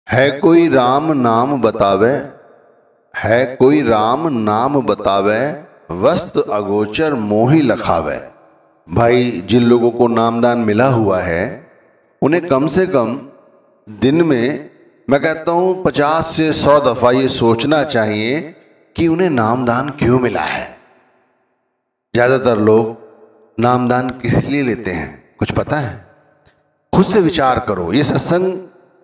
है कोई राम नाम बतावे, है कोई राम नाम बतावे, वस्त अगोचर मोहि लखावे। भाई जिन लोगों को नामदान मिला हुआ है उन्हें कम से कम दिन में मैं कहता हूँ 50 से 100 दफा ये सोचना चाहिए कि उन्हें नामदान क्यों मिला है। ज्यादातर लोग नामदान किस लिए लेते हैं कुछ पता है? खुद से विचार करो। ये सत्संग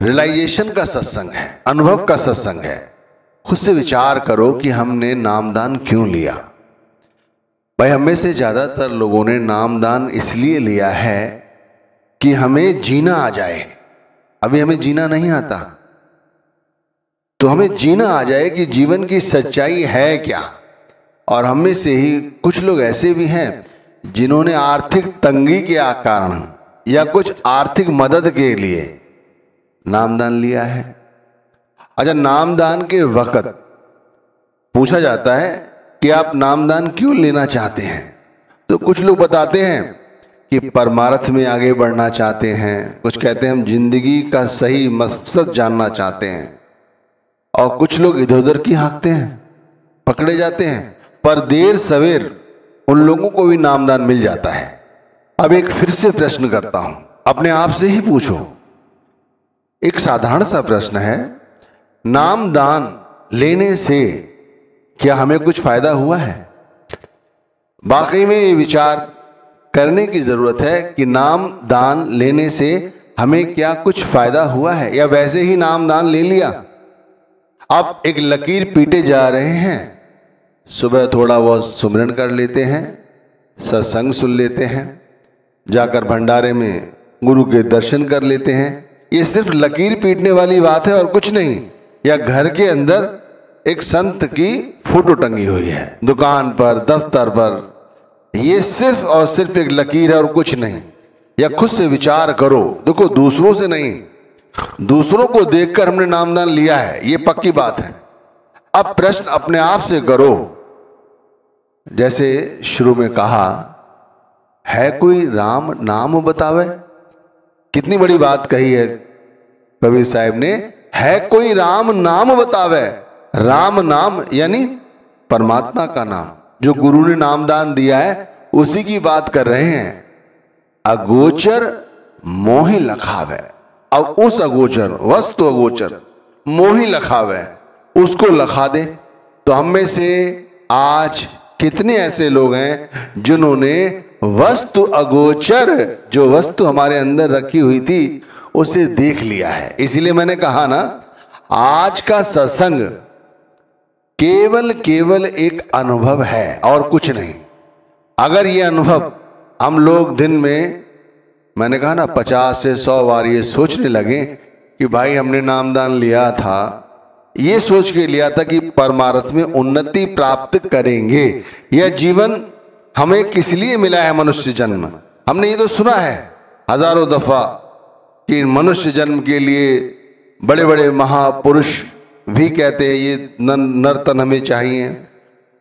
रियलाइजेशन का सत्संग है, अनुभव का सत्संग है। खुद से विचार करो कि हमने नामदान क्यों लिया। भाई हमें से ज्यादातर लोगों ने नामदान इसलिए लिया है कि हमें जीना आ जाए। अभी हमें जीना नहीं आता तो हमें जीना आ जाए कि जीवन की सच्चाई है क्या। और हम में से ही कुछ लोग ऐसे भी हैं जिन्होंने आर्थिक तंगी के कारण या कुछ आर्थिक मदद के लिए नामदान लिया है। अच्छा, नामदान के वक्त पूछा जाता है कि आप नामदान क्यों लेना चाहते हैं, तो कुछ लोग बताते हैं कि परमार्थ में आगे बढ़ना चाहते हैं, कुछ कहते हैं हम जिंदगी का सही मकसद जानना चाहते हैं, और कुछ लोग इधर उधर की हाँकते हैं, पकड़े जाते हैं। पर देर सवेर उन लोगों को भी नामदान मिल जाता है। अब एक फिर से प्रश्न करता हूं, अपने आप से ही पूछो। एक साधारण सा प्रश्न है, नामदान लेने से क्या हमें कुछ फायदा हुआ है? वाकई में ये विचार करने की जरूरत है कि नाम दान लेने से हमें क्या कुछ फायदा हुआ है, या वैसे ही नाम दान ले लिया। आप एक लकीर पीटे जा रहे हैं, सुबह थोड़ा बहुत सुमिरन कर लेते हैं, सत्संग सुन लेते हैं, जाकर भंडारे में गुरु के दर्शन कर लेते हैं। ये सिर्फ लकीर पीटने वाली बात है और कुछ नहीं। या घर के अंदर एक संत की फोटो टंगी हुई है, दुकान पर, दफ्तर पर, ये सिर्फ और सिर्फ एक लकीर है और कुछ नहीं। या खुद से विचार करो, देखो दूसरों से नहीं, दूसरों को देखकर हमने नामदान लिया है, ये पक्की बात है। अब प्रश्न अपने आप से करो, जैसे शुरू में कहा, है कोई राम नाम बतावे। कितनी बड़ी बात कही है कबीर साहब ने, है कोई राम नाम बतावे। राम नाम यानी परमात्मा का नाम, जो गुरु ने नामदान दिया है उसी की बात कर रहे हैं। अगोचर मोहि लखावे। अब उस अगोचर, वस्तु अगोचर, मोहि लखावे, उसको लखा दे। तो हम में से आज कितने ऐसे लोग हैं जिन्होंने वस्तु अगोचर, जो वस्तु हमारे अंदर रखी हुई थी, उसे देख लिया है। इसीलिए मैंने कहा ना, आज का सत्संग केवल एक अनुभव है और कुछ नहीं। अगर ये अनुभव हम लोग दिन में, मैंने कहा ना, 50 से 100 बार ये सोचने लगे कि भाई हमने नामदान लिया था, ये सोच के लिया था कि परमार्थ में उन्नति प्राप्त करेंगे, यह जीवन हमें किस लिए मिला है, मनुष्य जन्म। हमने ये तो सुना है हजारों दफा कि मनुष्य जन्म के लिए बड़े बड़े महापुरुष भी कहते हैं ये नर्तन हमें चाहिए,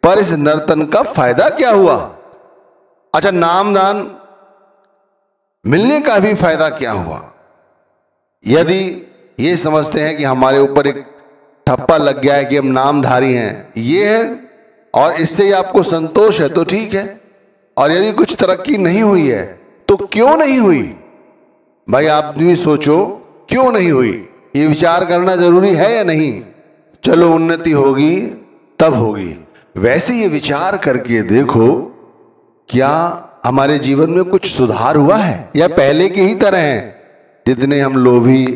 पर इस नर्तन का फायदा क्या हुआ? अच्छा, नामदान मिलने का भी फायदा क्या हुआ? यदि ये समझते हैं कि हमारे ऊपर एक ठप्पा लग गया है कि हम नामधारी हैं, ये है, और इससे ही आपको संतोष है तो ठीक है। और यदि कुछ तरक्की नहीं हुई है तो क्यों नहीं हुई? भाई आप भी सोचो, क्यों नहीं हुई, ये विचार करना जरूरी है या नहीं? चलो उन्नति होगी तब होगी। वैसे ये विचार करके देखो, क्या हमारे जीवन में कुछ सुधार हुआ है या पहले के ही तरह हैं? जितने हम लोभी,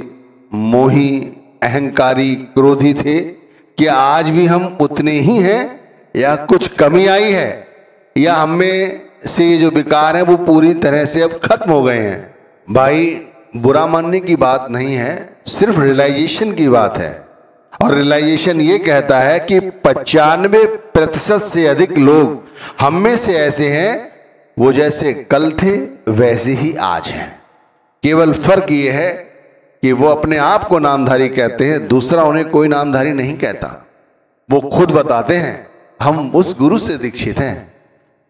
मोही, अहंकारी, क्रोधी थे, क्या आज भी हम उतने ही हैं या कुछ कमी आई है, या हमें से ये जो विकार है वो पूरी तरह से अब खत्म हो गए हैं? भाई बुरा मानने की बात नहीं है, सिर्फ रियलाइजेशन की बात है। और रियलाइजेशन ये कहता है कि 95% से अधिक लोग हम में से ऐसे हैं, वो जैसे कल थे वैसे ही आज हैं। केवल फर्क ये है कि वो अपने आप को नामधारी कहते हैं, दूसरा उन्हें कोई नामधारी नहीं कहता। वो खुद बताते हैं हम उस गुरु से दीक्षित हैं।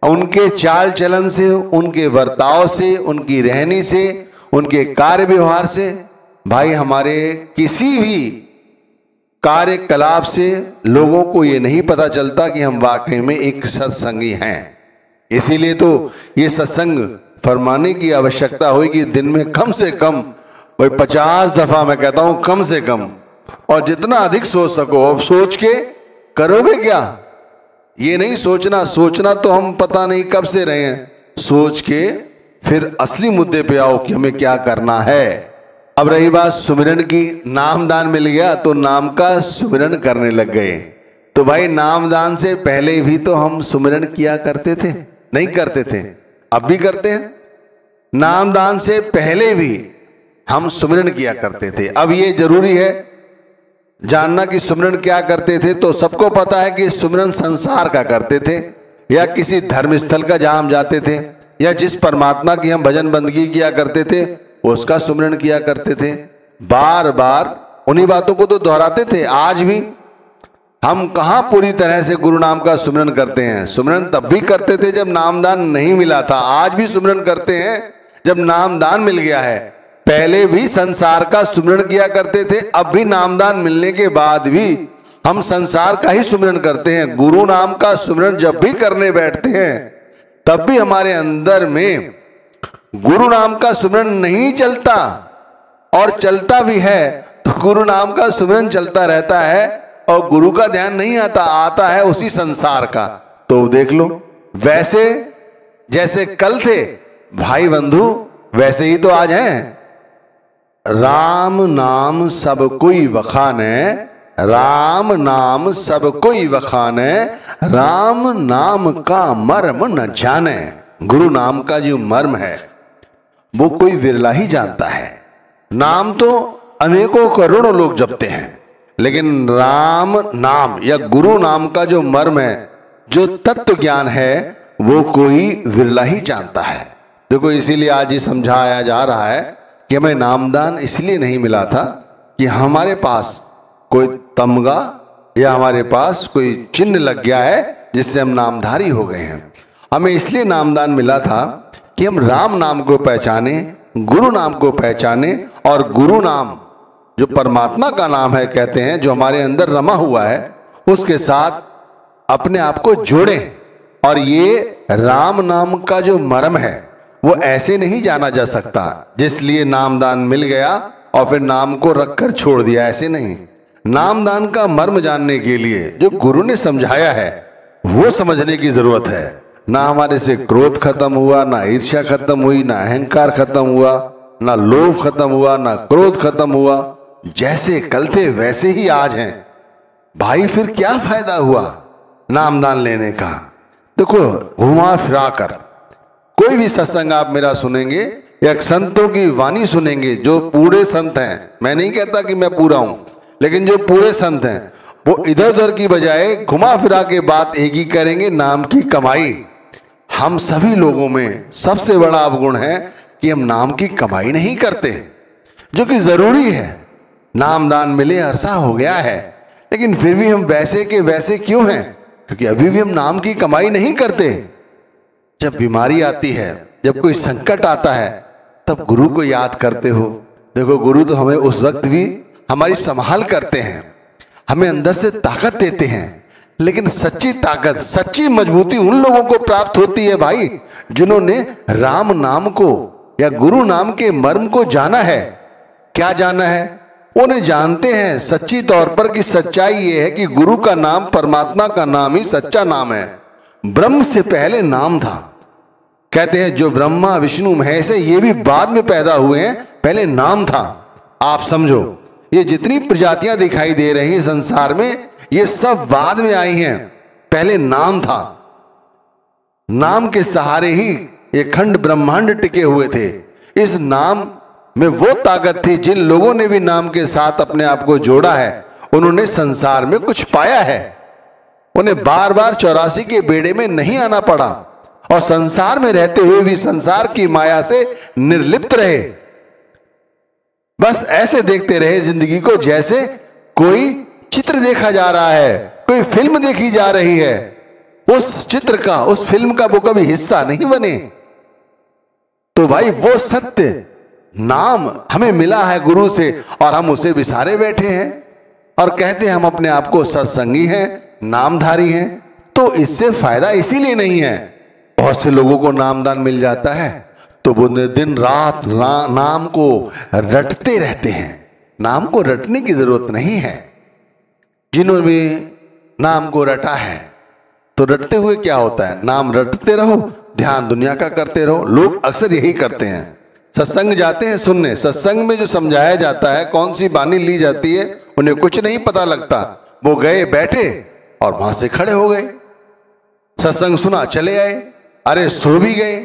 उनके चाल चलन से, उनके बर्ताव से, उनकी रहनी से, उनके कार्य व्यवहार से भाई हमारे किसी भी कार्यकलाप से लोगों को ये नहीं पता चलता कि हम वाकई में एक सत्संगी हैं। इसीलिए तो ये सत्संग फरमाने की आवश्यकता हुई कि दिन में कम से कम भाई 50 दफा, मैं कहता हूं कम से कम, और जितना अधिक सोच सको। अब सोच के करोगे क्या, ये नहीं सोचना, सोचना तो हम पता नहीं कब से रहे हैं, सोच के फिर असली मुद्दे पे आओ कि हमें क्या करना है। अब रही बात सुमिरन की, नामदान मिल गया तो नाम का सुमिरन करने लग गए। तो भाई नामदान से पहले भी तो हम सुमिरन किया करते थे, नहीं करते थे? अब भी करते हैं। नामदान से पहले भी हम सुमिरन किया करते थे। अब ये जरूरी है जानना कि सुमिरन क्या करते थे। तो सबको पता है कि सुमिरन संसार का करते थे, या किसी धर्म स्थल का जहां हम जाते थे, या जिस परमात्मा की हम भजन बंदगी किया करते थे उसका सुमिरन किया करते थे। बार बार उन्हीं बातों को तो दोहराते थे। आज भी हम कहां पूरी तरह से गुरु नाम का सुमिरन करते हैं? सुमिरन तब भी करते थे जब नामदान नहीं मिला था, आज भी सुमिरन करते हैं जब नामदान मिल गया है। पहले भी संसार का सुमिरन किया करते थे, अब भी नामदान मिलने के बाद भी हम संसार का ही सुमिरन करते हैं। गुरु नाम का सुमिरन जब भी करने बैठते हैं तब भी हमारे अंदर में गुरु नाम का सुमिरन नहीं चलता, और चलता भी है तो गुरु नाम का सुमिरन चलता रहता है और गुरु का ध्यान नहीं आता, आता है उसी संसार का। तो देख लो, वैसे जैसे कल थे भाई बंधु वैसे ही तो आज हैं। राम नाम सब कोई वखाने, राम नाम सब कोई वखाने, राम नाम का मर्म न जाने। गुरु नाम का जो मर्म है वो कोई विरला ही जानता है। नाम तो अनेकों करोड़ों लोग जपते हैं, लेकिन राम नाम या गुरु नाम का जो मर्म है, जो तत्व ज्ञान है, वो कोई विरला ही जानता है। देखो इसीलिए आज ये समझाया जा रहा है कि हमें नामदान इसलिए नहीं मिला था कि हमारे पास कोई तमगा या हमारे पास कोई चिन्ह लग गया है जिससे हम नामधारी हो गए हैं। हमें इसलिए नामदान मिला था कि हम राम नाम को पहचाने, गुरु नाम को पहचाने, और गुरु नाम जो परमात्मा का नाम है कहते हैं, जो हमारे अंदर रमा हुआ है, उसके साथ अपने आप को जोड़ें। और ये राम नाम का जो मर्म है वो ऐसे नहीं जाना जा सकता जिसलिए नामदान मिल गया और फिर नाम को रखकर छोड़ दिया, ऐसे नहीं। नामदान का मर्म जानने के लिए जो गुरु ने समझाया है वो समझने की जरूरत है। ना हमारे से क्रोध खत्म हुआ, ना ईर्ष्या खत्म हुई, ना अहंकार खत्म हुआ, ना लोभ खत्म हुआ, ना क्रोध खत्म हुआ। जैसे कल थे वैसे ही आज हैं। भाई फिर क्या फायदा हुआ नामदान लेने का? देखो घुमा फिरा कर कोई भी सत्संग आप मेरा सुनेंगे या संतों की वाणी सुनेंगे, जो पूरे संत हैं, मैं नहीं कहता कि मैं पूरा हूं, लेकिन जो पूरे संत हैं वो इधर उधर की बजाय घुमा फिरा के बात एक ही करेंगे, नाम की कमाई। हम सभी लोगों में सबसे बड़ा अवगुण है कि हम नाम की कमाई नहीं करते, जो कि जरूरी है। नामदान मिले अरसा हो गया है, लेकिन फिर भी हम वैसे के वैसे क्यों हैं? क्योंकि अभी भी हम नाम की कमाई नहीं करते। जब बीमारी आती है, जब कोई संकट आता है, तब गुरु को याद करते हो। देखो गुरु तो हमें उस वक्त भी हमारी संभाल करते हैं, हमें अंदर से ताकत देते हैं। लेकिन सच्ची ताकत, सच्ची मजबूती उन लोगों को प्राप्त होती है भाई, जिन्होंने राम नाम को या गुरु नाम के मर्म को जाना है। क्या जाना है? उन्हें जानते हैं सच्ची तौर पर कि सच्चाई ये है कि गुरु का नाम, परमात्मा का नाम ही सच्चा नाम है। ब्रह्म से पहले नाम था। कहते हैं जो ब्रह्मा विष्णु महेश है ये भी बाद में पैदा हुए हैं, पहले नाम था। आप समझो, ये जितनी प्रजातियां दिखाई दे रही हैं संसार में, ये सब बाद में आई हैं, पहले नाम था। नाम के सहारे ही ये खंड ब्रह्मांड टिके हुए थे। इस नाम में वो ताकत थी, जिन लोगों ने भी नाम के साथ अपने आप को जोड़ा है उन्होंने संसार में कुछ पाया है। उन्हें बार बार 84 के बेड़े में नहीं आना पड़ा, और संसार में रहते हुए भी संसार की माया से निर्लिप्त रहे। बस ऐसे देखते रहे जिंदगी को जैसे कोई चित्र देखा जा रहा है, कोई फिल्म देखी जा रही है। उस चित्र का, उस फिल्म का वो कभी हिस्सा नहीं बने। तो भाई वो सत्य नाम हमें मिला है गुरु से और हम उसे विसारे बैठे हैं और कहते हैं हम अपने आप को सत्संगी हैं, नामधारी हैं। तो इससे फायदा इसीलिए नहीं है। बहुत से लोगों को नामदान मिल जाता है तो वो दिन रात नाम को रटते रहते हैं। नाम को रटने की जरूरत नहीं है। जिन्होंने भी नाम को रटा है तो रटते हुए क्या होता है, नाम रटते रहो, ध्यान दुनिया का करते रहो। लोग अक्सर यही करते हैं। सत्संग जाते हैं सुनने, सत्संग में जो समझाया जाता है, कौन सी बानी ली जाती है, उन्हें कुछ नहीं पता लगता। वो गए बैठे और वहां से खड़े हो गए, सत्संग सुना चले आए, अरे सो भी गए।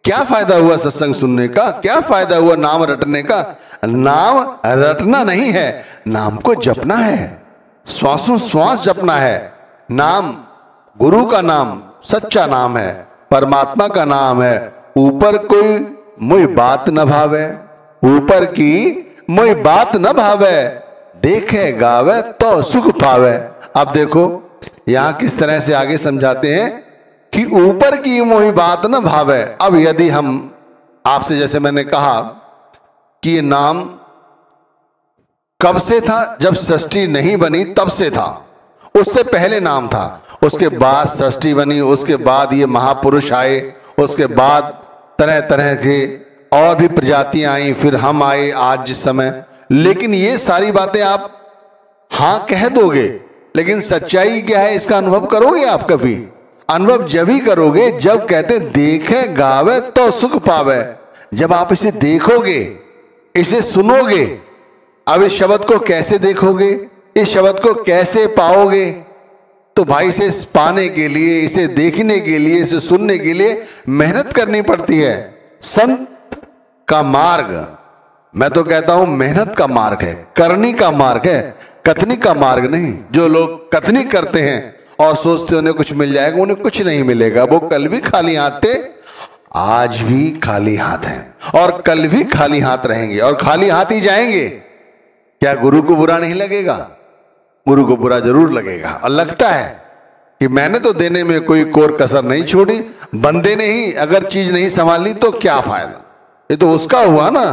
क्या फायदा हुआ सत्संग सुनने का, क्या फायदा हुआ नाम रटने का। नाम रटना नहीं है, नाम को जपना है, श्वासों श्वास जपना है। नाम गुरु का नाम सच्चा नाम है, परमात्मा का नाम है। ऊपर कोई मोई बात न भावे, ऊपर की मोई बात न भावे, देखे गावे तो सुख पावे। अब देखो यहां किस तरह से आगे समझाते हैं कि ऊपर की मोई बात न भावे। अब यदि हम आपसे, जैसे मैंने कहा कि ये नाम कब से था, जब सृष्टि नहीं बनी तब से था। उससे पहले नाम था, उसके बाद सृष्टि बनी, उसके बाद ये महापुरुष आए, उसके बाद तरह तरह के और भी प्रजातियां आई, फिर हम आए आज जिस समय। लेकिन ये सारी बातें आप हाँ कह दोगे, लेकिन सच्चाई क्या है इसका अनुभव करोगे आप कभी? अनुभव जब ही करोगे जब कहते देखे गावे तो सुख पावे। जब आप इसे देखोगे, इसे सुनोगे। अब इस शब्द को कैसे देखोगे, इस शब्द को कैसे पाओगे? तो भाई इसे पाने के लिए, इसे देखने के लिए, इसे सुनने के लिए मेहनत करनी पड़ती है। संत का मार्ग, मैं तो कहता हूं मेहनत का मार्ग है, करनी का मार्ग है, कथनी का मार्ग नहीं। जो लोग कथनी करते हैं और सोचते उन्हें कुछ मिल जाएगा, उन्हें कुछ नहीं मिलेगा। वो कल भी खाली हाथ थे, आज भी खाली हाथ हैं और कल भी खाली हाथ रहेंगे और खाली हाथ ही जाएंगे। क्या गुरु को बुरा नहीं लगेगा? गुरु को बुरा जरूर लगेगा। और लगता है कि मैंने तो देने में कोई कोर कसर नहीं छोड़ी, बंदे ने ही अगर चीज नहीं संभाली तो क्या फायदा, ये तो उसका हुआ ना।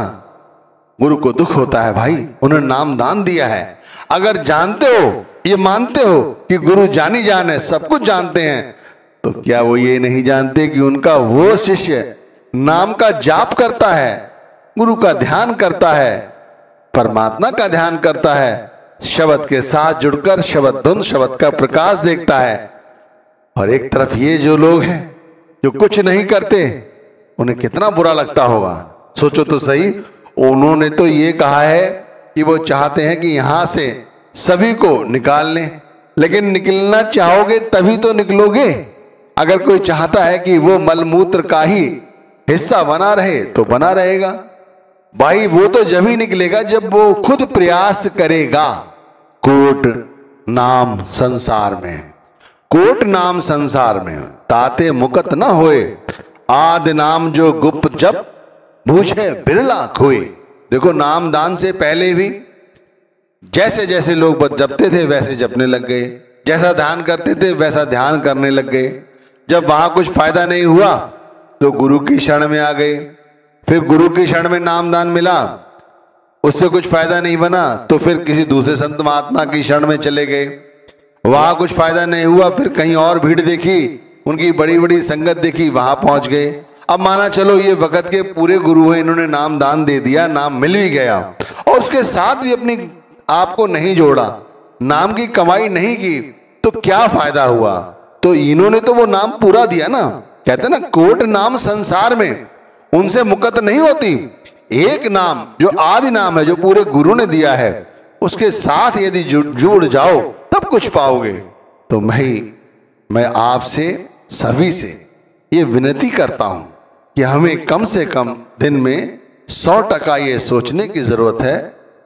गुरु को दुख होता है भाई, उन्होंने नाम दान दिया है। अगर जानते हो, ये मानते हो कि गुरु जानी जान है, सब कुछ जानते हैं, तो क्या वो ये नहीं जानते कि उनका वो शिष्य नाम का जाप करता है, गुरु का ध्यान करता है, परमात्मा का ध्यान करता है, शब्द के साथ जुड़कर शब्द धुन, शब्द का प्रकाश देखता है। और एक तरफ ये जो लोग हैं जो कुछ नहीं करते, उन्हें कितना बुरा लगता होगा। सोचो तो सही, उन्होंने तो ये कहा है कि वो चाहते हैं कि यहां से सभी को निकाल लें, लेकिन निकलना चाहोगे तभी तो निकलोगे। अगर कोई चाहता है कि वो मलमूत्र का ही हिस्सा बना रहे तो बना रहेगा भाई। वो तो जब ही निकलेगा जब वो खुद प्रयास करेगा। कोट नाम संसार में, कोट नाम संसार में, ताते मुकत न होए, आदि नाम जो गुप्त जप बूझे बिरला खोए। देखो नाम दान से पहले भी जैसे जैसे लोग जपते थे वैसे जपने लग गए, जैसा ध्यान करते थे वैसा ध्यान करने लग गए। जब वहां कुछ फायदा नहीं हुआ तो गुरु की शरण में आ गए, फिर गुरु की शरण में नामदान मिला, उससे कुछ फायदा नहीं बना तो फिर किसी दूसरे संत महात्मा की शरण में चले गए, वहां कुछ फायदा नहीं हुआ, फिर कहीं और भीड़ देखी, उनकी बड़ी बड़ी संगत देखी, वहां पहुंच गए। अब माना चलो ये वक्त के पूरे गुरु हैं, इन्होंने नाम दान दे दिया, नाम मिल भी गया और उसके साथ भी अपनी आपको नहीं जोड़ा, नाम की कमाई नहीं की, तो क्या फायदा हुआ? तो इन्होंने तो वो नाम पूरा दिया ना। कहते ना कोट नाम संसार में, उनसे मुकत नहीं होती। एक नाम जो आदि नाम है, जो पूरे गुरु ने दिया है, उसके साथ यदि जुड़ जाओ तब कुछ पाओगे। तो मैं आपसे सभी से ये विनती करता हूं कि हमें कम से कम दिन में 100% ये सोचने की जरूरत है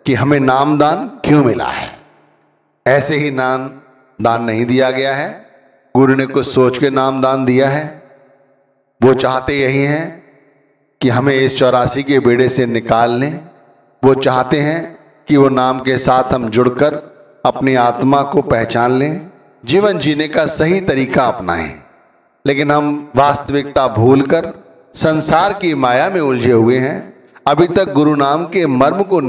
कि हमें नामदान क्यों मिला है। ऐसे ही नाम दान नहीं दिया गया है, गुरु ने कुछ सोच के नामदान दिया है। वो चाहते यही हैं कि हमें इस 84 के बेड़े से निकाल लें। वो चाहते हैं कि वो नाम के साथ हम जुड़कर अपनी आत्मा को पहचान लें, जीवन जीने का सही तरीका अपनाएं। लेकिन हम वास्तविकता भूलकर संसार की माया में उलझे हुए हैं, अभी तक गुरु नाम के मर्म को